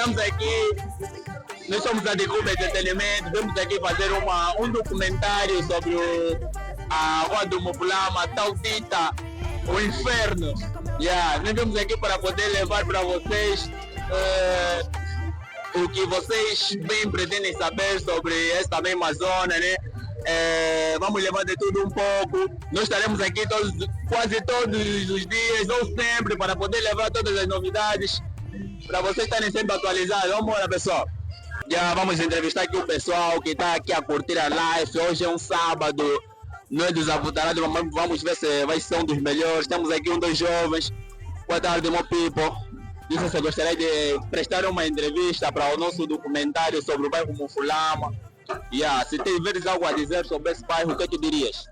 estamos aqui, nós somos a Decuba Entretenimento, vamos aqui fazer um documentário sobre a Rua do Mufulama, tal dita, o inferno. Nós vamos aqui para poder levar para vocês o que vocês bem pretendem saber sobre esta mesma zona, né? Vamos levar de tudo um pouco. Nós estaremos aqui quase todos os dias, ou sempre, para poder levar todas as novidades, para vocês estarem sempre atualizados. Vamos embora, pessoal. Já vamos entrevistar aqui o pessoal que está aqui a curtir a live. Hoje é um sábado, nós dos Avutarados, vamos ver se vai ser um dos melhores. Temos aqui dois jovens. Boa tarde, meu people. Não sei se gostaria de prestar uma entrevista para o nosso documentário sobre o bairro Mufulama. Se tiveres algo a dizer sobre esse bairro, o que tu dirias?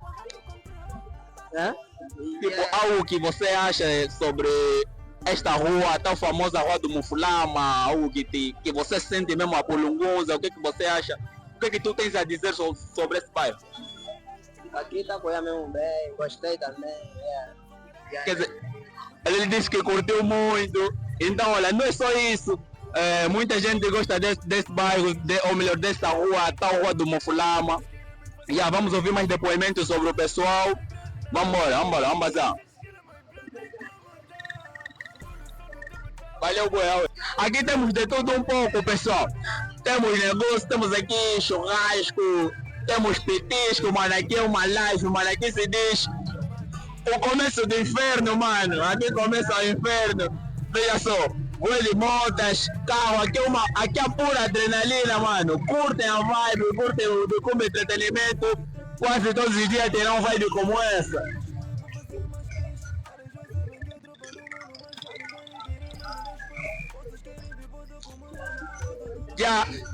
Tipo, algo que você acha sobre esta rua, tão famosa Rua do Mufulama, algo que você sente mesmo a polunguza, o que você acha? O que tu tens a dizer sobre esse bairro? Aqui está com mesmo bem, gostei também. Quer dizer, ele disse que curtiu muito, então olha, não é só isso. Muita gente gosta desse bairro, ou melhor, dessa rua, tal Rua do Mufulama. Vamos ouvir mais depoimentos sobre o pessoal. Vamos bazar. Valeu, Goiás. Aqui temos de tudo um pouco, pessoal. Temos negócio, temos aqui churrasco, temos petisco, mano, aqui é uma live, mano, aqui se diz o começo do inferno, mano. Aqui começa o inferno. Veja só, rua de motas, carro, aqui é pura adrenalina, mano. Curtem a vibe, curtem o Decuba Entretenimento. Quase todos os dias terão vibe como essa.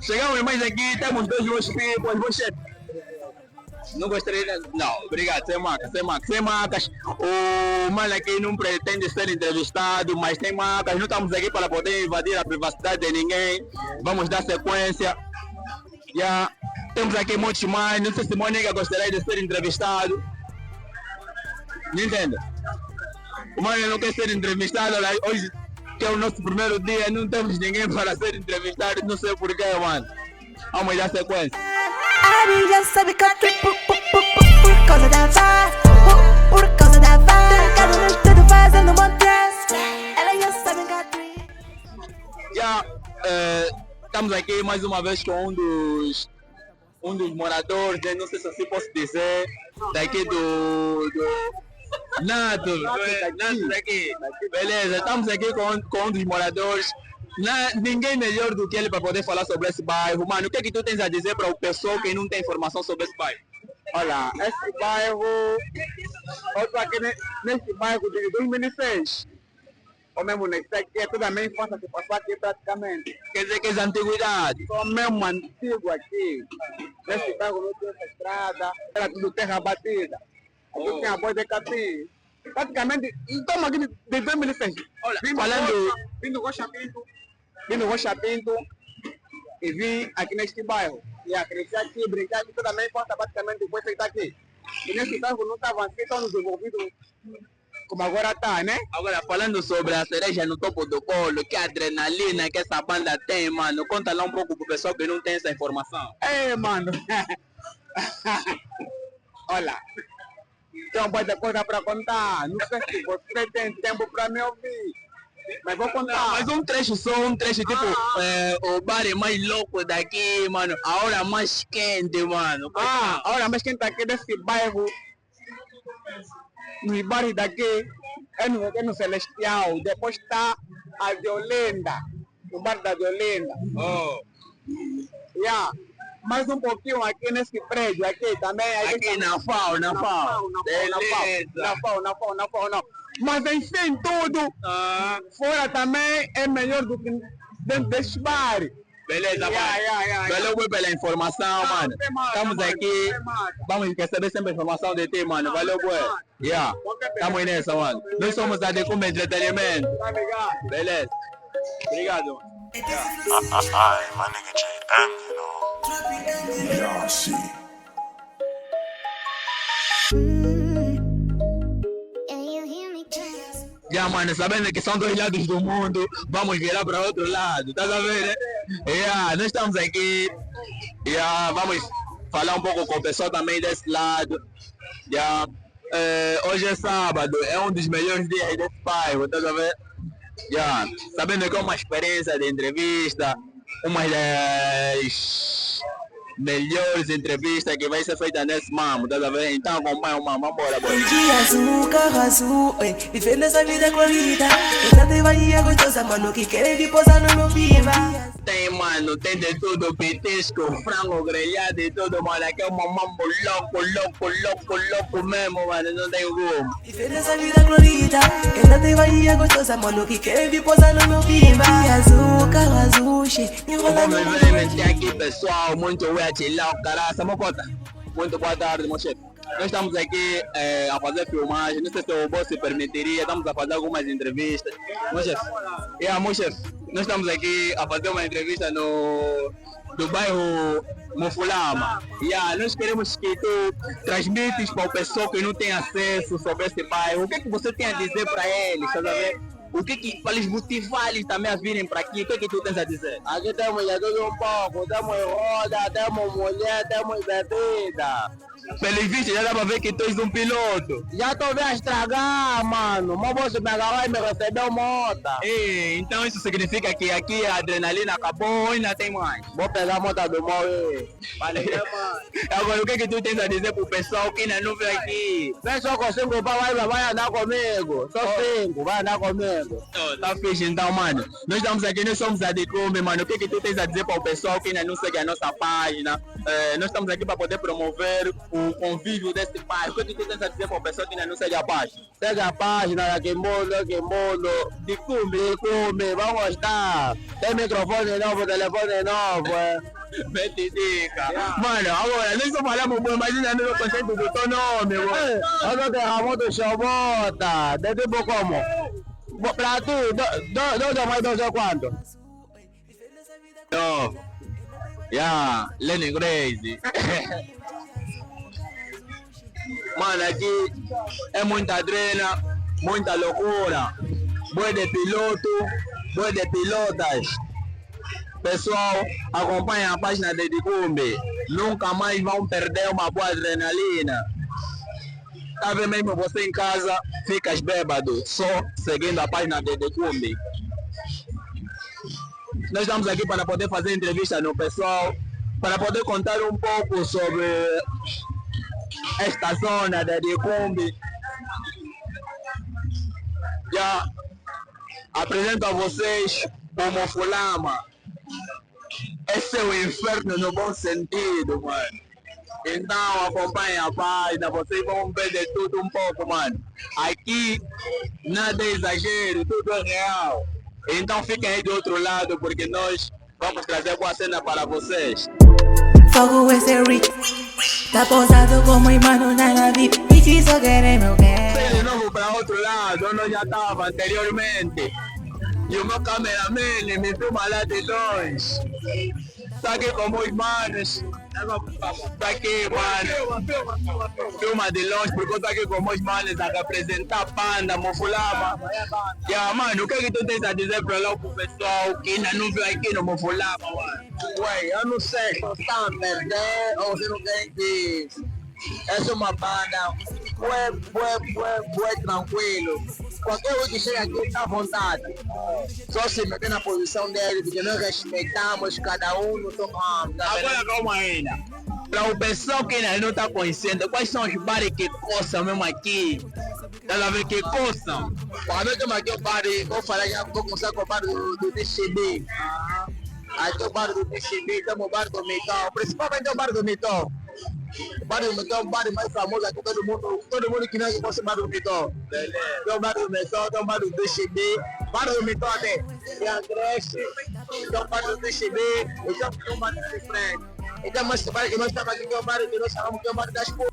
Chegamos mais aqui, temos dois meus people, você não gostaria de... Não, obrigado, sem macas. O mano aqui não pretende ser entrevistado, mas tem macas, não estamos aqui para poder invadir a privacidade de ninguém. Vamos dar sequência. Temos aqui muitos mais, não sei se Mônica gostaria de ser entrevistado. Não entende? O mano não quer ser entrevistado, hoje que é o nosso primeiro dia, não temos ninguém para ser entrevistado, não sei porquê, mano. Vamos dar sequência. Ari já sabe que eu por causa da vaz, por causa da vaz, trancado no estúdio fazendo montes. Ela já sabe que estamos aqui mais uma vez com um dos moradores, não sei se assim posso dizer, daqui do Nato daqui. Beleza, estamos aqui com um dos moradores. Ninguém melhor do que ele para poder falar sobre esse bairro. Mano, o que é que tu tens a dizer para o pessoal que não tem informação sobre esse bairro? Olha, esse bairro, eu estou aqui nesse bairro de 2006. Ou mesmo nesse aqui, é toda a minha infância que passou aqui praticamente. Quer dizer que é antiguidade? Sou mesmo antigo aqui. Nesse bairro não tinha essa estrada, era tudo terra batida. Aqui tinha boi de capim. Praticamente, estamos aqui de 2006. Olha, falando... Vim do Rocha Pinto e vim aqui neste bairro. E cresci aqui, brincar aqui, toda a minha infância praticamente depois de estar aqui. E nesse bairro não estava assim tão desenvolvido como agora está, né? Agora, falando sobre a cereja no topo do bolo, que adrenalina que essa banda tem, mano. Conta lá um pouco pro pessoal que não tem essa informação. Mano. Olha, tem uma boa coisa para contar. Não sei se você tem tempo para me ouvir. Mas vou contar. Não, mas um trecho tipo, o bar é mais louco daqui, mano. A hora mais quente, mano. A hora mais quente aqui desse bairro. No bairro daqui, é no Celestial. Depois está a Violenda. No bar da Violenda. Mais um pouquinho aqui nesse prédio, aqui também. Aqui na FAO. Mas enfim, tudo fora também é melhor do que dentro deste bar. Beleza, mano. Valeu pela informação, mano. Estamos aqui. Vamos receber sempre informação de ti, mano. Valeu, boy. Estamos nessa, mano. Nós somos a Decuba Entretenimento. Beleza. Obrigado. My nigga J.M., you know. Y'all see. Já, mano, sabendo que são dois lados do mundo, vamos virar para outro lado, tá a ver, né? Nós estamos aqui, vamos falar um pouco com o pessoal também desse lado. Hoje é sábado, é um dos melhores dias desse bairro, tá a ver? Sabendo que é uma experiência de entrevista, uma das melhores entrevistas que vai ser feita nesse mamo, tá a ver? Então acompanha o mamo, vambora, bora. Dia azul, carro azul, vivendo essa vida corrida. Entrando em Bahia gostosa, mano, que querem de posar no meu viva. Tem, mano, tem de tudo, petisco, frango grelhado e tudo, mano. Aqui é um mambo louco mesmo, mano, não tem como. Vivendo essa vida florida, entrando em Bahia gostosa, mano, que querem de posar no meu viva. Dia azul, carro azul, Vamos ver aqui, pessoal, muito lá, caraca, mocota. Muito boa tarde, meu chefe. Nós estamos aqui a fazer filmagem, não sei se o boss se permitiria, estamos a fazer algumas entrevistas. Meu chefe, meu chefe, nós estamos aqui a fazer uma entrevista do bairro Mofulama. Nós queremos que tu transmites para o pessoal que não tem acesso sobre esse bairro. O que você tem a dizer para eles, tá vendo? O que para eles motivar eles também a virem para aqui? O que tu tens a dizer? Aqui temos de tudo um pouco, temos roda, temos mulher, temos bebida. Pelo visto, já dá para ver que tu és um piloto. Já estou vendo a estragar, mano. Meu bolso me agarrou e me recebeu moto. Então isso significa que aqui a adrenalina acabou ou ainda tem mais? Vou pegar a moto do Maui. Valeu, mano. Agora, o que tu tens a dizer pro pessoal que ainda não veio aqui? Pessoal com 5 pau vai andar comigo. Só 5, vai andar comigo. Tá fixe então, mano. Nós estamos aqui, nós somos a Decumbe, mano. O que tu tens a dizer para o pessoal que ainda não segue a nossa página? Nós estamos aqui para poder promover o convívio desse bairro. O que tu tens a dizer para o pessoal que ainda não segue a página? Segue a página da Quimolo, Decumbe, vamos gostar. Tem microfone novo, telefone novo, Mete dica. Mano, agora, nós só falamos bom, mas ainda não conceito do teu nome, mano. Eu não tenho a moto Xobota, de tipo como? Pra tu, 2 mais 2 é quanto? Lenny Crazy. Mano, aqui é muita adrena, muita loucura. Boi de piloto, boi de pilotas. Pessoal, acompanha a página de Decumbe. Nunca mais vão perder uma boa adrenalina. Tá vendo mesmo você em casa, ficas bêbado, só seguindo a página de Decumbe. Nós estamos aqui para poder fazer entrevista no pessoal, para poder contar um pouco sobre esta zona de Decumbe. Já apresento a vocês o Mofulama. Esse é o inferno no bom sentido, mano. Então acompanhem a página, vocês vão ver de tudo um pouco, mano. Aqui nada é exagero, tudo é real. Então fiquem aí do outro lado, porque nós vamos trazer boa cena para vocês. Fogo esse rich, tá posado como irmão na nave. Bitch só querem meu quer. Vem de novo para outro lado, onde eu já estava anteriormente. E o meu cameraman me filma lá de longe. Tá aqui com meus manos. Tá aqui, mano. Filma de longe, porque eu tô aqui com meus manos a representar Panda, Mofulama. Mano, o que tu tens a dizer para lá pro pessoal que ainda não veio aqui no Mofulama, mano? Ué, eu não sei se você tá a perder ou se não quer que... Essa é uma banda bué tranquilo. Qualquer um que chega aqui está à vontade. Só se meter na posição dele, porque nós respeitamos cada um no seu ramo. Agora calma ainda. Para o pessoal que ainda não está conhecendo, quais são os bares que coçam mesmo aqui? Tá a ver que coçam? Quando nós temos aqui o bar, vou começar com o bar do DCB. Aqui é o bar do DCB, temos o bar do Mitão, principalmente o bar do Mitão. O bar do Mitão é o bar mais famoso aqui, todo mundo que não conhece o bar do Mitão. Tem o bar do Mitão, tem o bar do DCB, o bar do Mitão até tem a creche, tem o bar do DCB, e tem um bar de frente. Então, nós estamos aqui, que é o bar que nós chamamos que é o bar das putas.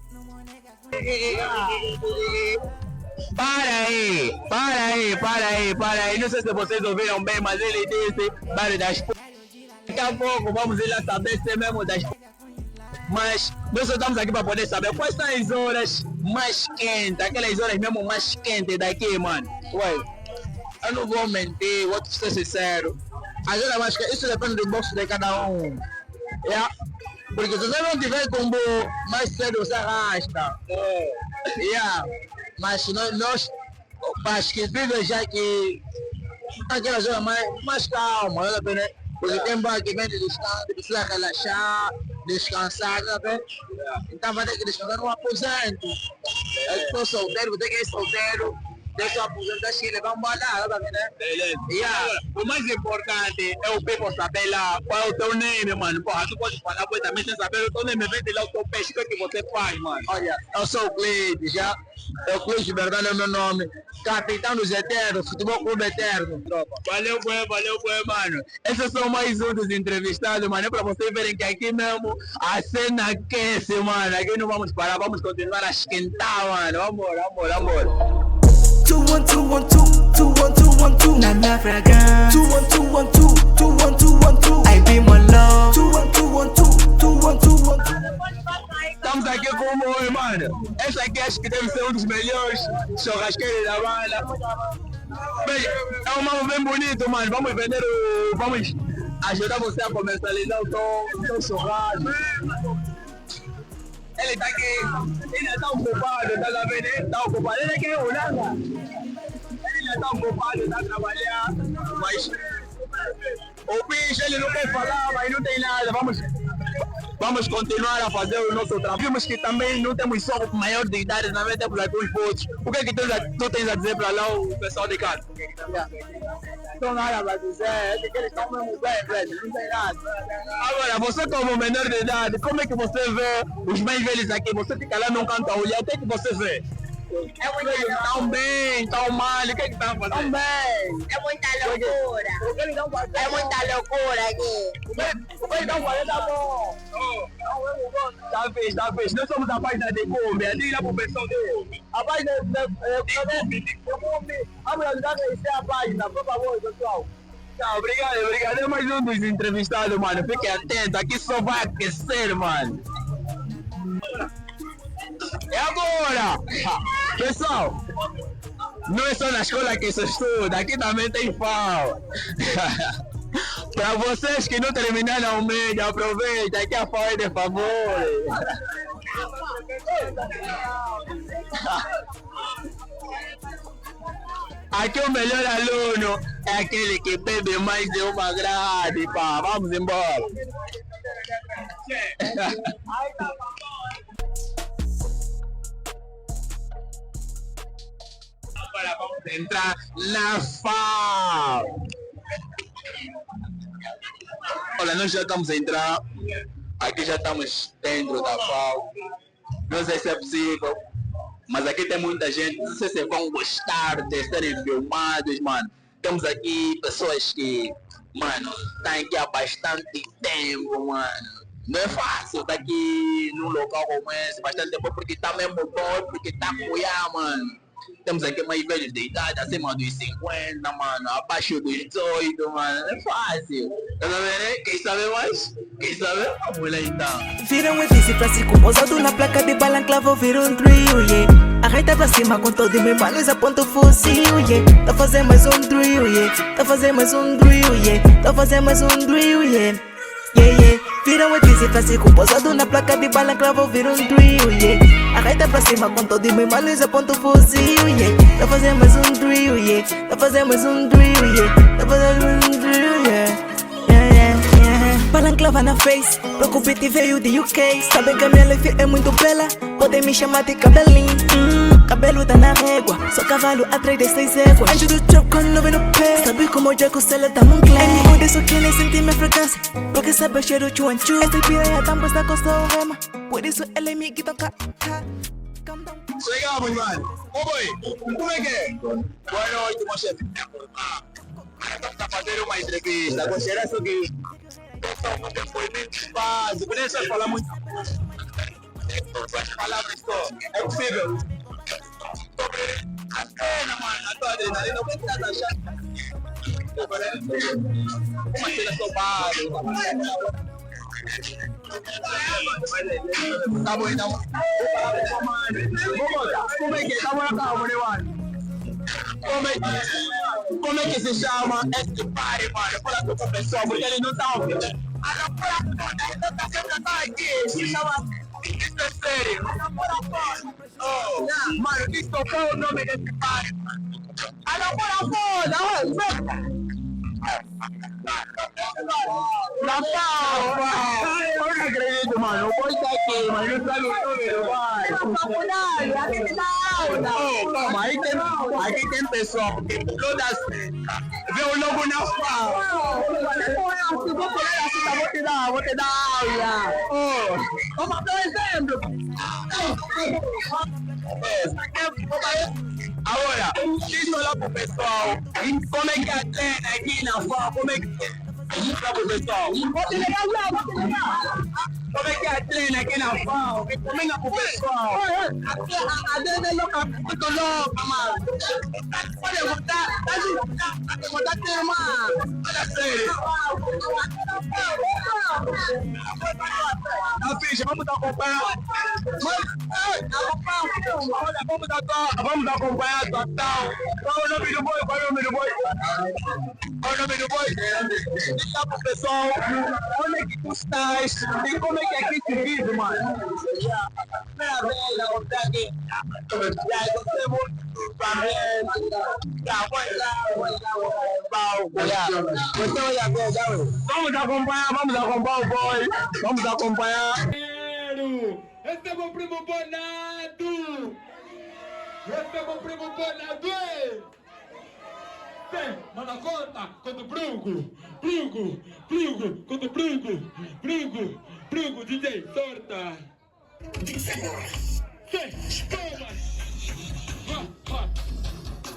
Para aí, não sei se vocês ouviram bem, mas ele disse bar das putas. Daqui a pouco vamos ir lá saber se é mesmo das putas. Mas nós só estamos aqui para poder saber quais são as horas mais quentes, aquelas horas mesmo mais quentes daqui, mano. Ué, eu não vou mentir, vou ser sincero. Às vezes eu acho que isso depende do bolso de cada um. Yeah. Porque se você não tiver combo, mais cedo você arrasta. Yeah. Mas nós para que vivem já que aquela zona mais calma, né? Porque tem banco que vem de descanso, precisa relaxar, descansar, sabe? Então vai ter que descansar no aposento. Eu estou solteiro, vou ter que ir solteiro. Deixa o aposento assim, levar um balão, tá vendo, né? Beleza. Yeah. O mais importante é o people saber lá qual é o teu nome, mano. Porra, tu pode falar, pois também sem saber o teu nome, vem de lá o teu peixe, o que você faz, mano. Olha, eu sou o Cleide, já. É o Cleide de verdade, é o meu nome. Capitão dos Eternos, Futebol Clube Eterno, tropa. Valeu, mano. Esses são mais um dos entrevistados, mano. É pra vocês verem que aqui mesmo a cena aquece, mano. Aqui não vamos parar, vamos continuar a esquentar, mano. Vamos. 21212 21212 Nana Fragrance 21212 21212 I be my love 21212 21212 Estamos aqui com o Moi, mano. Esse aqui acho que deve ser um dos melhores churrasqueiros da banda. É um mano bem bonito, mano. Vamos vender vamos ajudar você a comercializar o seu churrasco. Ele tá aqui, ele tá ocupado, tá vendo? Ele tá ocupado, ele é que é o Nanga. Ele tá ocupado, tá trabalhando, mas o bicho ele não quer falar, mas não tem nada. Vamos continuar a fazer o nosso trabalho. Vimos que também não temos só maior de idade, também temos alguns votos. O que é que tu tens a dizer para lá o pessoal de casa? Não nada para dizer, é que eles estão mesmo bem, não tem nada. Agora, você como menor de idade, como é que você vê os mais velhos aqui? Você fica lá num canto a olhar, o que é que você vê? Tão bem, tão mal, o que é que tá fazendo? Tão bem. É muita loucura. É muita loucura aqui. O que estão fazendo tá bom. Tá fez. Nós somos a página de Cumbia. Diga pro pessoal de Cumbia. A página de Cumbia. Vamos ajudar a crescer a página, por favor, pessoal. Tá, obrigado. É mais um dos entrevistados, mano. Fiquem atentos, aqui só vai aquecer, mano. É agora! Pessoal, não é só na escola que se estuda, aqui também tem FAO. Para vocês que não terminaram o médio, aproveita, aqui a FAO é de favor. Aqui o melhor aluno é aquele que bebe mais de uma grade, pá. Vamos embora. Agora vamos entrar na FAO. Olha, nós já estamos a entrar. Aqui já estamos dentro da FAO. Não sei se é possível, mas aqui tem muita gente. Não sei se vão gostar de serem filmados, mano. Temos aqui pessoas que, mano, estão aqui há bastante tempo, mano. Não é fácil estar aqui num local como esse, bastante tempo, porque está mesmo bom, porque está cuiá, mano. Temos aqui mais velhos de idade, acima dos 50, mano, abaixo dos 18, mano. Não é fácil. Tá vendo? Quem sabe mais? Quem sabe? Vamos lá então. Viram esse Francisco posado na placa de bala, clavo, vira um trio, yeah. Arreta pra cima com todo meu manos, aponta o fuzil, yeah. Tá fazendo mais um drill, yeah. Tá fazendo mais um drill, yeah. Tá fazendo mais um drill, yeah. Yeah. Viram esse Francisco posado na placa de bala, clavo, vira um drill, yeah. Arreta pra cima com todo meu manos, aponta o fuzil, yeah. Tá fazendo mais um drill, yeah. Tá fazendo mais um drill, yeah. Tá fazendo mais um drill, yeah. Balanclava na face, Procupite veio de UK. Sabem que a minha life é muito bela, podem me chamar de cabelinho. Cabelo tá na régua, sou cavalo atrás de 6 éguas. Antes do trap com 9 no pé, sabe como o Jaco Cela tá num clé. É me onde só querem sentir minha fragrância, porque sabe o cheiro chuanchu. Essa piranha também está com o rema, por isso ela é me que toca. Chegamos, mano. Ô boi, como é que é? Boa noite, meu chefe. Estamos a fazer uma entrevista. Gostaria só que um depoimento básico, nem só falar muito. Palavras só. É possível? A pena, mano, a tua adrenalina, o que você está achando? Uma cena só básica. Tá bom, então. Vamos botar. Como é que é? Tá bom, calma, né, mano? Como é que é? como é que se chama esse pai, mano? Fala com o pessoal, porque ele não tá ouvindo. A namora toda, ele tá sempre aqui, se chama... Isso é sério. Mano, isso qual é o nome desse pai, mano? A namora toda, na palma! Eu não acredito, mano. O boy tá aqui, mas não sabe o nome do pai. Calma, aqui tem pessoal, porque todas vê o logo na palma. Vou te dar aula. Vamos dar um exemplo. Agora, deixa eu olhar pro pessoal. Como é que a treina aqui na FAO? Como é que para o pessoal? Vou te levar. Como é que a treina aqui na FAO? Recomenda pro pessoal. A treina é louca, muito louca, mano. Pode botar, tema. Olha sério. Tá ficha, vamos acompanhar. Vamos acompanhar a atuação. Qual é o nome do boi? Qual é o nome do boi? Diga pro pessoal onde é que tu estás e como é que aqui se vive, mano. Primeira vez, eu vou estar aqui. Já gostei muito do Flamengo. Já vou lá. Vamos acompanhar o boi. Vamos acompanhar. Esse é meu primo Bonado! Vem, manda conta, quando Brugo, DJ, sorta! Vem,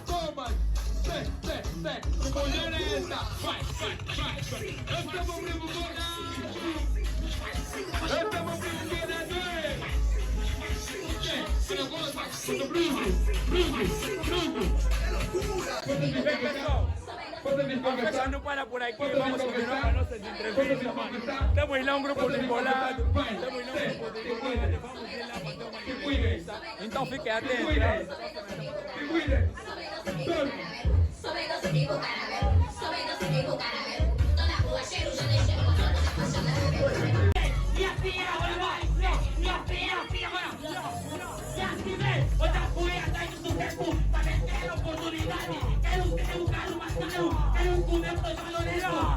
toma! Vem, mulher essa! Vai! Esse é meu primo Bonado! Conversando para por aqui, vamos continuar com nossas entrevistas, mano. Estamos lá um grupo de bolado, vamos ir lá fazer uma entrevista. Então fiquem atentos.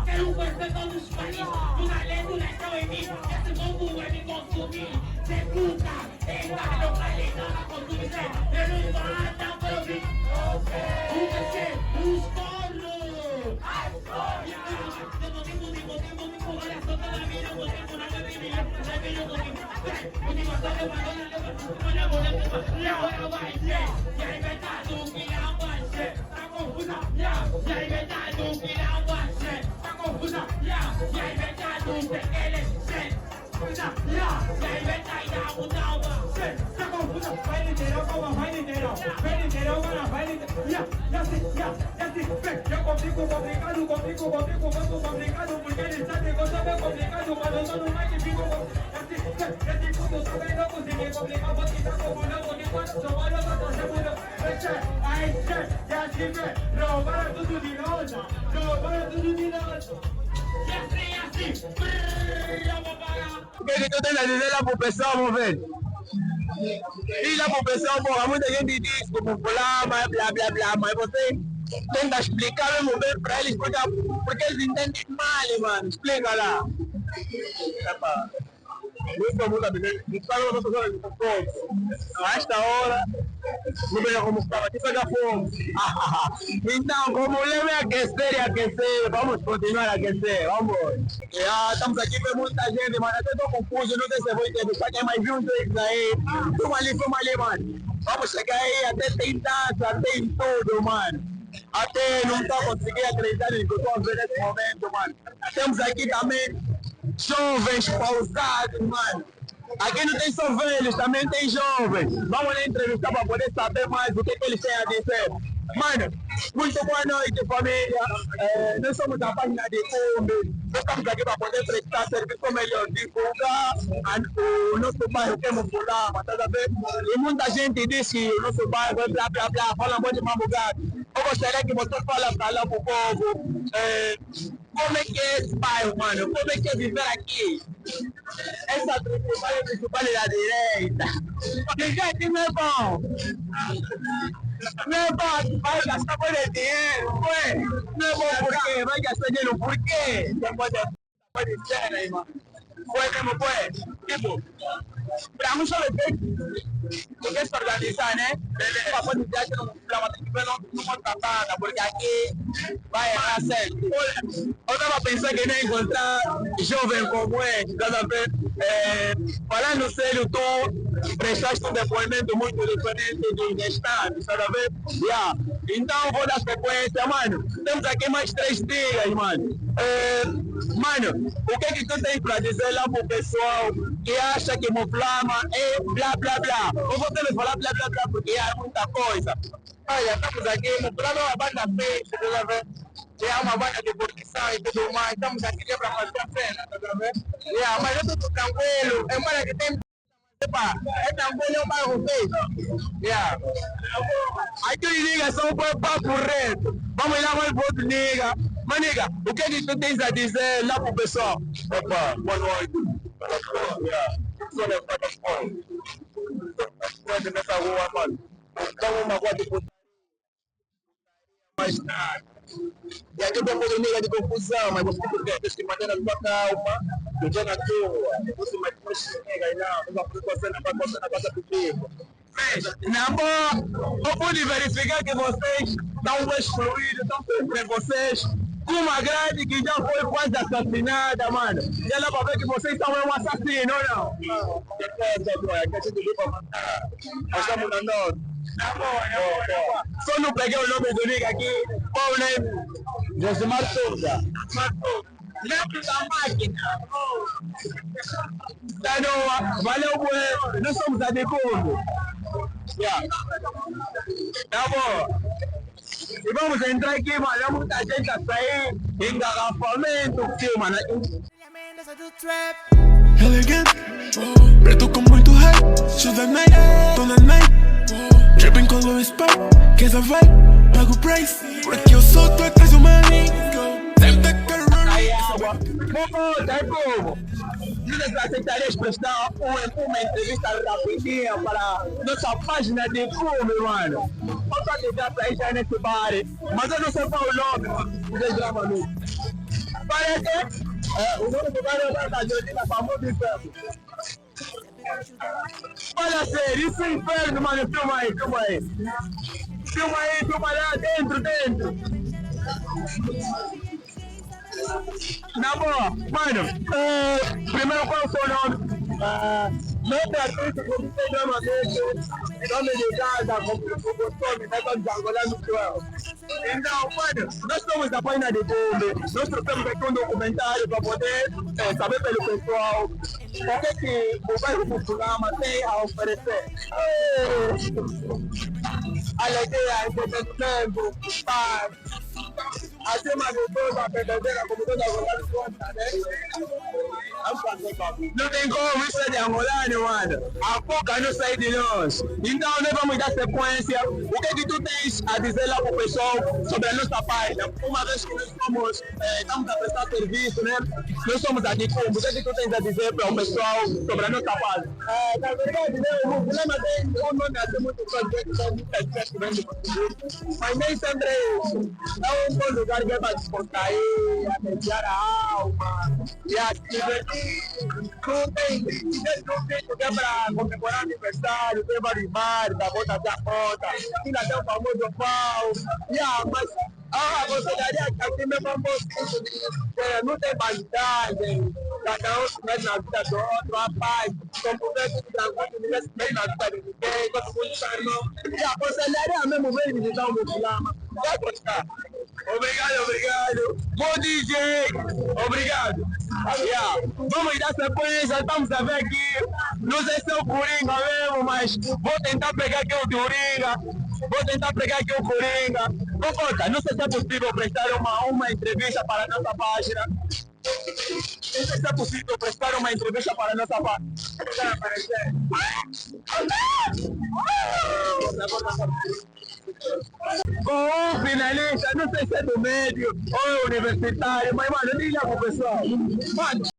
Quero um perfeito dos países, do galego legal em mim. Esse bombo é me consumir. Se puta, esta localidade na consumidade. Ele mata para ouvir. O PC, os corros. Eu não tenho tempo, olha só toda a vida. Eu tenho nada de mim. Já vejo comigo. Motivação, olha, vai ser. Já inventado que não vai ser. Tá confusão, já inventado que não vai ser. Já inventado que ele sei. Já inventado da mudança. Tá confusão, vai literal, calma, vai literal. Vai literal, mano, vai literal. Já sei, eu complico, complicado, muito complicado. Porque ele sabe que eu sou bem complicado. Mas eu tô no mic e fico esse puto sabe não consegui complicar. Vou te dar como não, porque quando sou mal eu tô seguro. Aí, já se vê, roubaram tudo de nós. O que tu tens a dizer lá pro pessoal, vamos ver? Diz lá pro pessoal, porra, muita gente diz como blá, blá, mas você tenta explicar mesmo bem pra eles, porque eles entendem mal, mano. Explica lá. Epa. Muito bom, a esta hora, não vejo como estava aqui, pega fogo. Então, como o lema é aquecer e aquecer, vamos continuar a aquecer, vamos. Estamos aqui com muita gente, mano, até estou confuso, não sei se vou entrevistar quem mais viu uns tricks aí. Fuma ali, mano. Vamos chegar aí, até tem dança, tem tudo, mano. Até não estou conseguindo acreditar no que eu estou vendo nesse momento, mano. Temos aqui também jovens pausados, mano. Aqui não tem só velhos, também tem jovens. Vamos lá entrevistar para poder saber mais o que eles têm a dizer. Mano, muito boa noite, família. Nós somos da página de Umbi. Nós estamos aqui para poder prestar serviço melhor, divulgar o nosso bairro que é Mufulama, tá sabendo? E muita gente diz que o nosso bairro é blá blá blá, fala um monte de mamugado. eu gostaria que você fale para lá pro povo como é que é esse bairro, mano, como é que é viver aqui. Essa principal da direita. Gente, não é bom. Não é bom, vai gastar muito dinheiro, ué. Não é bom por quê? Vai gastar dinheiro por quê? Pode ser, né, irmão? Foi mesmo, foi. Tipo, para nós só porque se organizar, né? Para poder dizer que não tem que ver numa tratada, porque aqui vai errar certo. Eu estava pensando que nem encontrar jovem como este, tá vendo? Falando sério, tu prestaste um depoimento muito diferente do restante, tá vendo? Yeah. Então, vou dar sequência, mano. Temos aqui mais 3 dias, mano. Mano, o que é que tu tens para dizer lá pro pessoal que acha que Muflama é blá blá blá? Eu vou ter que falar blá blá blá porque é muita coisa. Olha, estamos aqui, Muflama é uma banda peixe, tá vendo? É uma banda de produção e tudo mais. Estamos aqui para fazer a cena, tá vendo? Yeah, mas eu estou tranquilo, é uma que tem. É tranquilo, é um bairro feio. Yeah. Aqui os niggas são para papo reto. Vamos lá mais para outro nigga. Mas nigga, o que é que tu tens a dizer lá pro pessoal? Opa, boa noite. Sou da plataforma. Estou nessa rua, mano. Então uma rua de putaria. Mais nada. E aqui tem muito nigga de confusão, mas você tem que manter a sua calma. Não tem na tua. Você mais nigga aí não. Não vai fazer na casa do tipo. Na boa, eu pude verificar que vocês estão excluídos, estão entre vocês. Uma grade que já foi quase assassinada, mano. Já dá pra ver que vocês são um assassino, ou não? Não, que coisa, bro. É que a gente viu pra matar. Nós estamos na nota. Na boa. Só não peguei o nome do nigga aqui. Qual o nome? Josimar Souza. Lembro da máquina. Tá no, valeu, bué. Nós somos a de Congo. Yeah. Tá bom. E vamos entrar aqui, mano. Muita gente a sair. Engarrafamento, filma, né? Elegant, preto com muito hype. Show da night, tô na night. Dripping com Louis Pipe, quer essa vibe? Pago o price. Por aqui eu sou, tu atrás do money. Sempre aí água. Vamos, tá como? Você aceitaria prestar uma entrevista rapidinha para nossa página de filme, mano? Eu só ligar pra ir já nesse bar, mas eu não sei qual o nome, vocês gravam no. Parece? O nome do bar é da Jordina, famoso inferno. Olha sério, isso é inferno, mano, filma aí. Filma lá dentro. Na boa, mano, primeiro qual é o seu nome? Nome artístico, como você chama mesmo? Nome de casa, como costume, método de angolano cruel. Então, mano, nós estamos na página de Bombe, nós trouxemos aqui um documentário para poder saber pelo pessoal o que o bairro Muflama tem a oferecer. Alegria, entretenimento, paz. Acima de tudo, a verdadeira comunidade angolana conta, né? Não tem como isso é de angolano, mano. A boca não sai de nós. Então, nós vamos dar sequência. O que é que tu tens a dizer lá pro pessoal sobre a nossa página? Uma vez que nós somos, estamos a prestar serviço, né? Nós somos a Dicum. O que é que tu tens a dizer para o pessoal sobre a nossa página? Na verdade, né, o problema tem um nome assim muito forte, que são muitas pessoas que vêm do Portugal. Mas nem sempre é um bom lugar que é para descontrair, aliviar a alma e a se divertir. Não tem que é para comemorar aniversário, tem vários bares, da bota até a bota, ainda tem o famoso pau. Mas você daria que aqui mesmo não tem bandagem, cada um se mete na vida do outro, rapaz, como vê tudo tranquilo, ninguém se mete na vida de ninguém, todo mundo está irmão. E aconselharia mesmo ver visitar o Muflama. Vai gostar. Obrigado. Bom DJ, obrigado. Yeah. Vamos dar sequência, estamos a ver aqui. Não sei se é o Coringa mesmo, mas vou tentar pegar aqui o Coringa. Não sei se é possível prestar uma entrevista para a nossa página. Se é possível prestar uma entrevista para a nossa parte. Vai aparecer. Com um finalista, não sei se é do médio ou universitário, mas mano, diga pro pessoal. Mano,